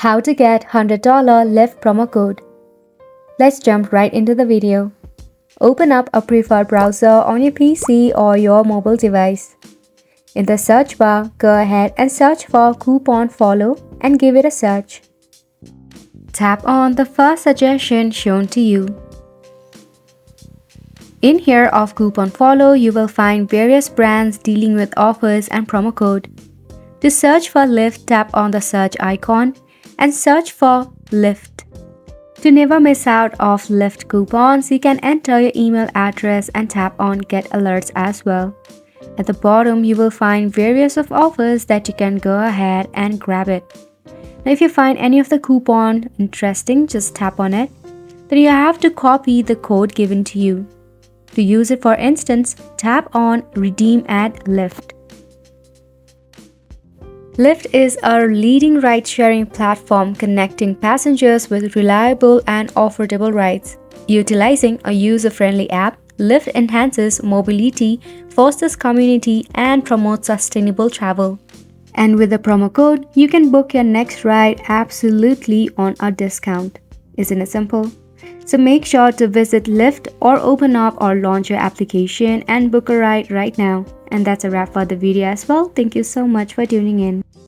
How to get $100 Lyft promo code. Let's jump right into the video. Open up a preferred browser on your PC or your mobile device. In the search bar, go ahead and search for Coupon Follow and give it a search. Tap on the first suggestion shown to you. In here of Coupon Follow, you will find various brands dealing with offers and promo code. To search for Lyft, tap on the search icon and search for Lyft. To never miss out of Lyft coupons, you can enter your email address and tap on Get Alerts as well. At the bottom, you will find various of offers that you can go ahead and grab it. Now, if you find any of the coupon interesting, just tap on it. Then you have to copy the code given to you. To use it, for instance, tap on Redeem at Lyft. Lyft is a leading ride-sharing platform connecting passengers with reliable and affordable rides. Utilizing a user-friendly app, Lyft enhances mobility, fosters community, and promotes sustainable travel. And with the promo code, you can book your next ride absolutely on a discount. Isn't it simple? So make sure to visit Lyft or open up or launch your application and book a ride right now. And that's a wrap for the video as well. Thank you so much for tuning in.